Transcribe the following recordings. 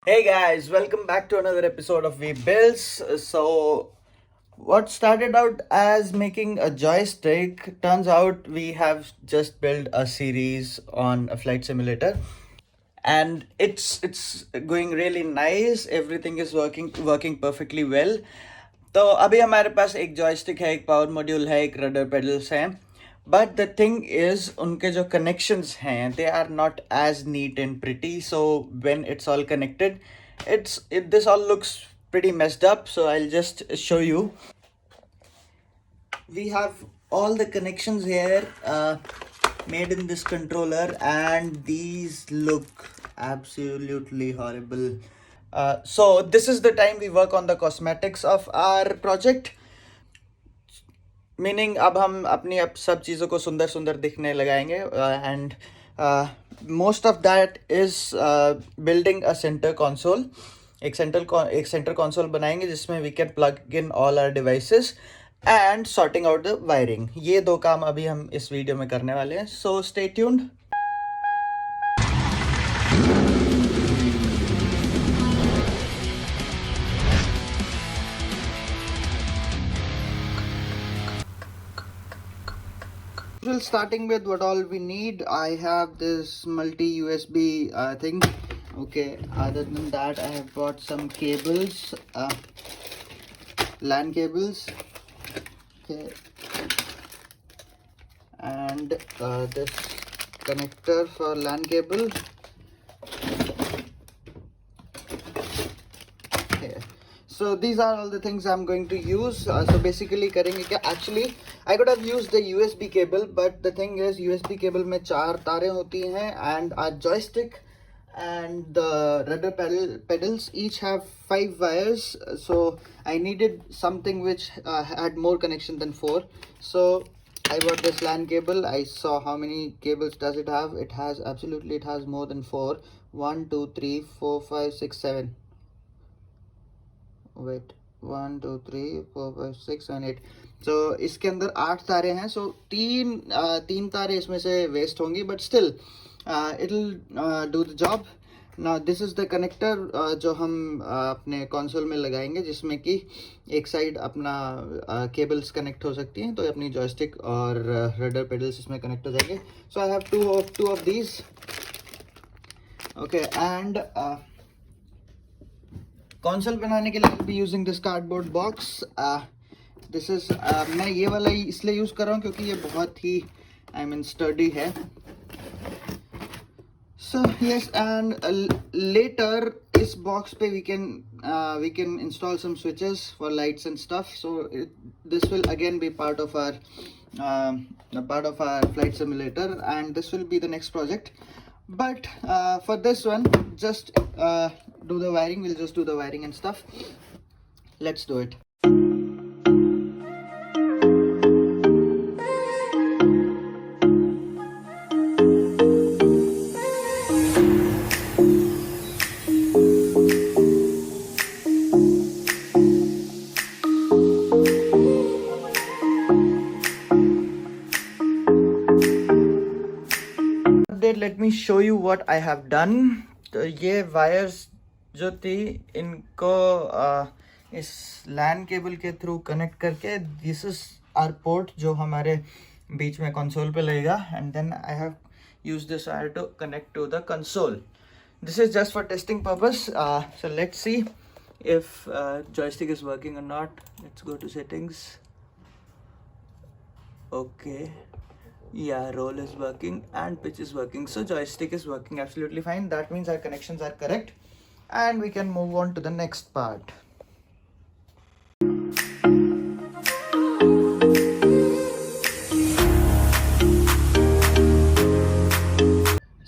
Hey guys, welcome back to another episode of We Builds. So, what started out as making a joystick turns out we have just built a series on a flight simulator, and it's going really nice. Everything is working perfectly well. तो अभी हमारे पास एक joystick है, एक power module है, एक rudder pedals हैं. But the thing is उनके जो कनेक्शंस हैं they are not as neat and pretty. So when it's all connected this all looks pretty messed up. So I'll just show you. We have all the connections here made in this controller, and these look absolutely horrible. So this is the time we work on the cosmetics of our project. Meaning अब हम अपनी सब चीज़ों को सुंदर सुंदर दिखने लगाएंगे. And most of that is building a centre console. एक सेंटर कंसोल बनाएंगे जिसमें we can plug in all our devices and sorting out the wiring. ये दो काम अभी हम इस वीडियो में करने वाले हैं. So stay tuned. Well, starting with what all we need, I have this multi USB thing. Okay, other than that I have bought some cables, LAN cables. Okay, and this connector for LAN cable. Okay, so these are all the things I'm going to use. So basically करेंगे क्या, actually I could have used the USB cable, but the thing is USB cable में 4 तारें होती हैं, and our joystick and the rudder pedals each have 5 wires. So I needed something which had more connection than 4. So I bought this LAN cable. I saw how many cables does it have. It has more than 4. 1 2 3 4 5 6 7. Wait, 1 2 3 4 5 6 7 8. So इसके अंदर 8 तारे हैं. So तीन तारे इसमें से waste होंगी, but still it'll do the job. Now this is the connector जो हम अपने कंसोल में लगाएंगे, जिसमें कि एक साइड अपना केबल्स कनेक्ट हो सकती हैं, तो अपनी जॉयस्टिक और रडर पेडल्स इसमें कनेक्ट हो जाएंगे. So I have two of these. Okay, and console बनाने के लिए I'll be using this cardboard box. This is मैं ये वाला इसलिए यूज़ कर रहा हूँ क्योंकि ये बहुत ही स्टडी है. सो यस, एंड लेटर इस बॉक्स पे we can install some switches for lights and stuff. So this will again be part of our flight simulator, and this will be the next project. But for this one, just do the wiring. We'll just do the wiring and stuff. Let's do it. Let me show you what I have done. तो ये wires जो थी इनको इस LAN cable के through connect करके, this is our port जो हमारे बीच में कंसोल पे लगेगा, and then I have use this wire to connect to the console. This is just for testing purpose. So let's see if joystick is working or not. Let's go to settings. Okay. Yeah, roll is working and pitch is working, so joystick is working absolutely fine. That means our connections are correct, and we can move on to the next part.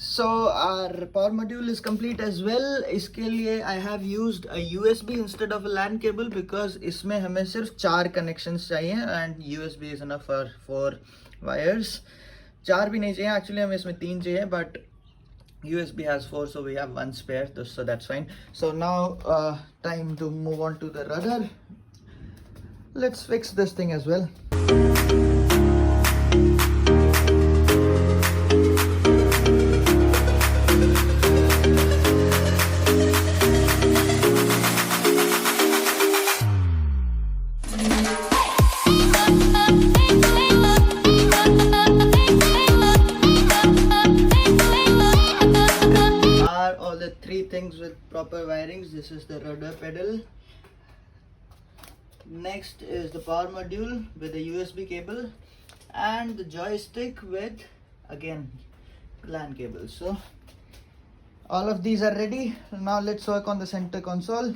So our power module is complete as well. इसके लिए I have used a USB instead of a LAN cable because इसमें हमें सिर्फ 4 connections चाहिए, and USB is enough for 4 wires. 4 भी नहीं चाहिए, actually हमें इसमें 3 चाहिए, but USB has 4, so we have 1 spare, so that's fine. So now time to move on to the rudder. Let's fix this thing as well. with proper wirings. This is the rudder pedal. Next is the power module with a USB cable, and the joystick with again LAN cable. So all of these are ready. Now let's work on the center console.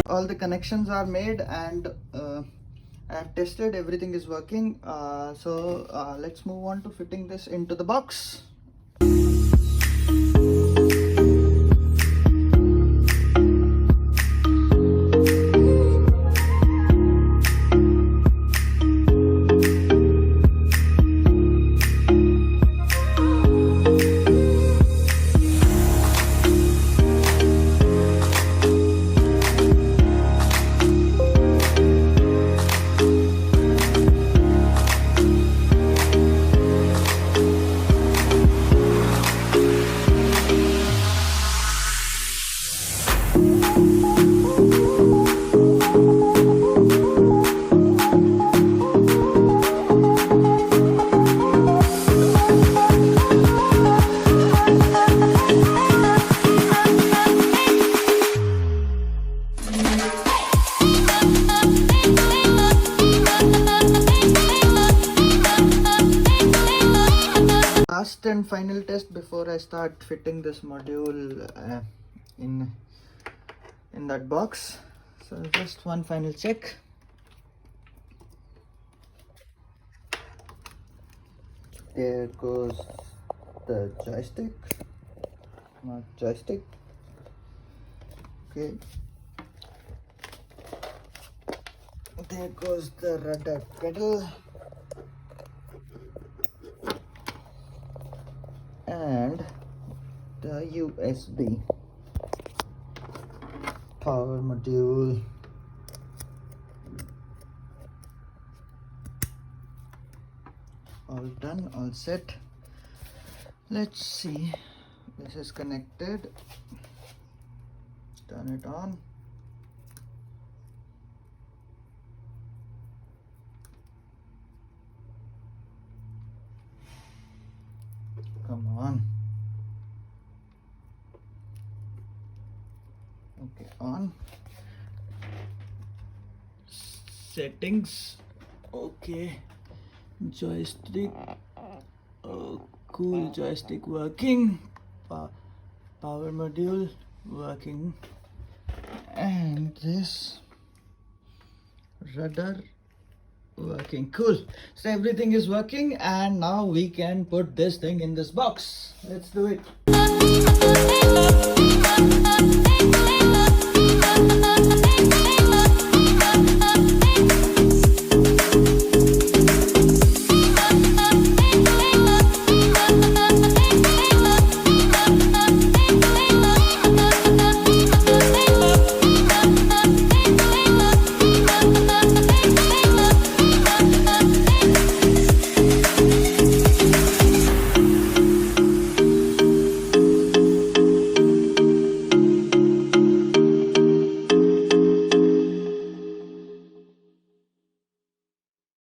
All the connections are made, and I have tested everything is working. So let's move on to fitting this into the box. Last and final test before I start fitting this module in that box. So just one final check. There goes the joystick. Not joystick. Okay. There goes the rudder pedal. And the USB power module. All done, all set. Let's see. This is connected. Turn it on. Come on. Okay, on. Settings. Okay. Joystick. Oh, cool. Joystick working. Power module working. And this rudder working. Cool. So everything is working, and now we can put this thing in this box. Let's do it.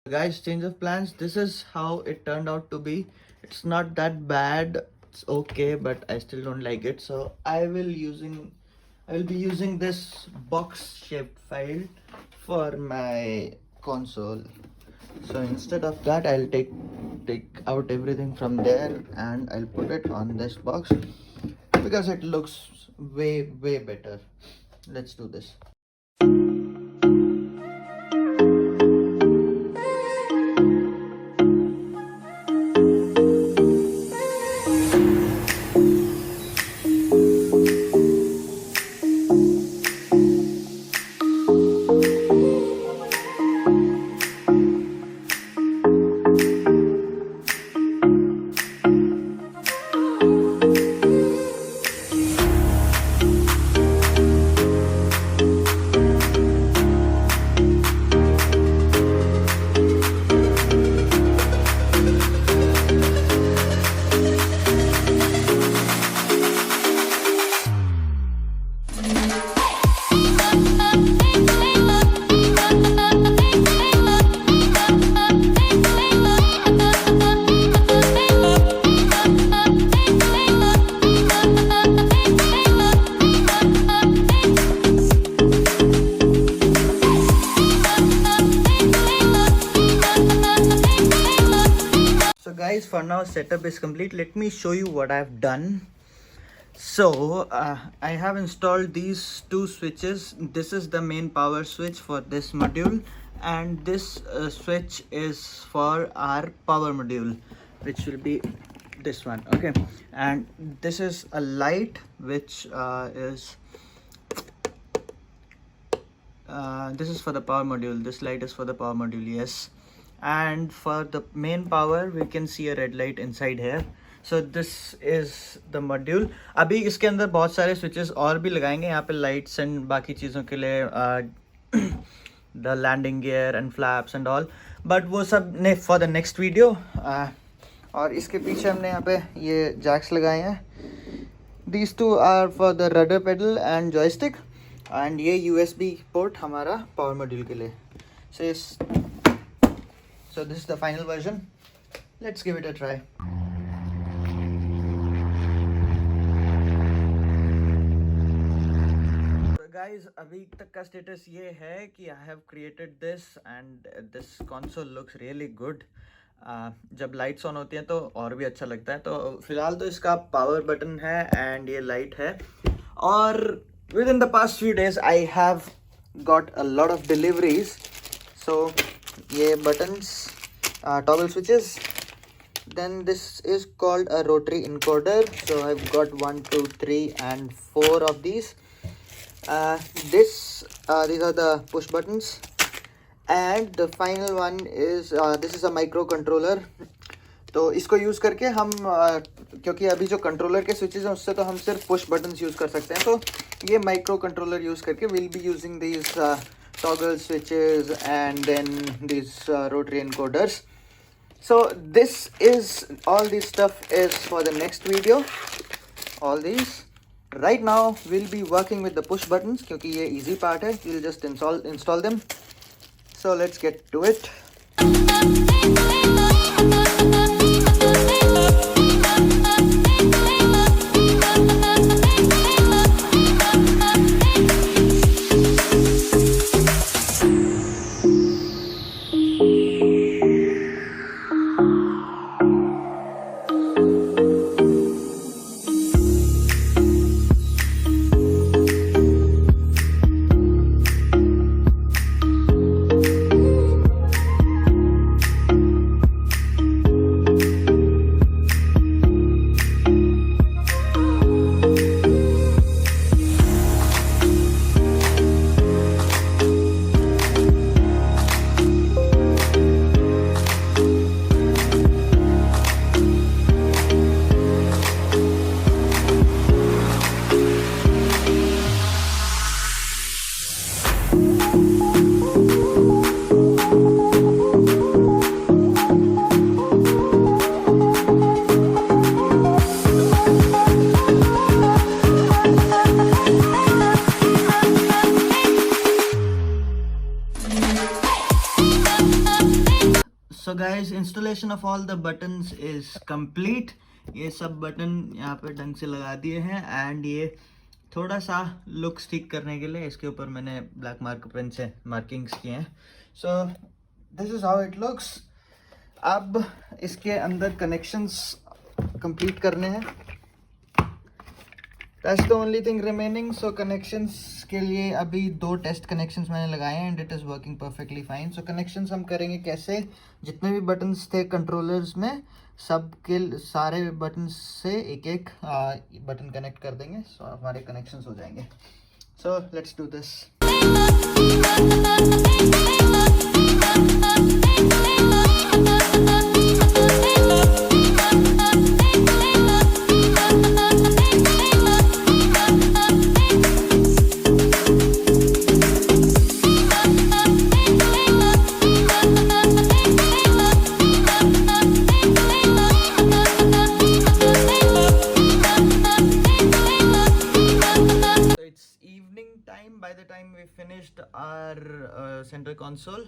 Guys, change of plans. This is how it turned out to be. It's not that bad, it's okay, but I still don't like it. So I will be using this box shaped file for my console. So instead of that, I'll take out everything from there and I'll put it on this box because it looks way better. Let's do this. guys, for now setup is complete. Let me show you what I've done. So I have installed these two switches. This is the main power switch for this module, and this switch is for our power module, which will be this one. Okay, and this is a light which is this is for the power module. This light is for the power module, yes. And for the main power we can see a red light inside here. So this is the module. अभी इसके अंदर बहुत सारे switches और भी लगाएंगे यहाँ पे, lights and बाकी चीज़ों के लिए the landing gear and flaps and all, but वो सब ने for the next video. और इसके पीछे हमने यहाँ पे ये jacks लगाए हैं. These two are for the rudder pedal and joystick, and ये USB port हमारा power module के लिए. So this is the final version. Let's give it a try. So guys, अभी तक का status ये है कि I have created this and this console looks really good. जब लाइट्स ऑन होती हैं तो और भी अच्छा लगता है. तो फिलहाल तो इसका पावर बटन है एंड ये लाइट है. और within the past few days I have got a lot of deliveries. So ये buttons, toggle switches. Then this is called a rotary encoder. So I've got 1, 2, 3 and 4 of these. These are the push buttons. And the final one is this is a microcontroller. तो इसको use करके हम क्योंकि अभी जो controller के switches हैं उससे तो हम सिर्फ पुश बटन्स यूज़ कर सकते हैं, तो ये माइक्रो कंट्रोलर यूज़ करके will be using these toggle switches and then these rotary encoders. So this is all this stuff is for the next video. All these right now we'll be working with the push buttons क्योंकि ये easy part है. We'll just install them. So let's get to it. So guys, installation of all the buttons is complete. ये सब button यहाँ पे ढंग से लगा दिए हैं एंड ये थोड़ा सा लुक्स ठीक करने के लिए इसके ऊपर मैंने ब्लैक मार्कर पेन से मार्किंग्स किए हैं. So this is how it looks. अब इसके अंदर कनेक्शंस कंप्लीट करने हैं. That's the only thing remaining. So connections के लिए अभी 2 टेस्ट कनेक्शंस मैंने लगाए हैं and it is working perfectly fine. So connections हम करेंगे कैसे, जितने भी बटन्स थे कंट्रोलर्स में सब के सारे बटन्स से एक एक बटन कनेक्ट कर देंगे. सो हमारे कनेक्शंस हो जाएंगे. So let's do this. By the time we finished our center console,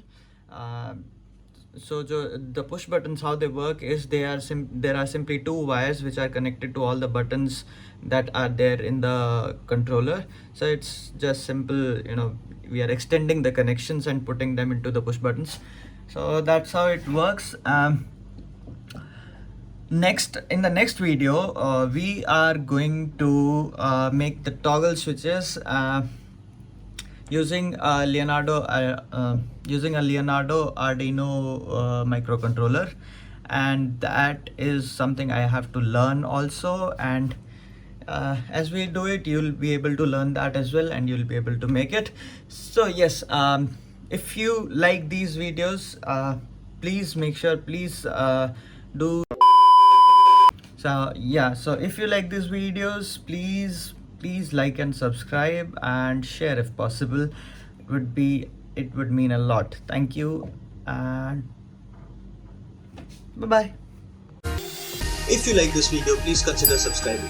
so the push buttons, how they work is there are simply 2 wires which are connected to all the buttons that are there in the controller. So it's just simple, we are extending the connections and putting them into the push buttons. So that's how it works. Next, in the next video, we are going to make the toggle switches using a Leonardo Arduino microcontroller, and that is something I have to learn also. And as we do it, you'll be able to learn that as well, and you'll be able to make it. So yes, if you like these videos, please make sure, please do. So yeah, so if you like these videos, please like and subscribe and share if possible. It would mean a lot. Thank you, and bye bye. If you like this video, please consider subscribing.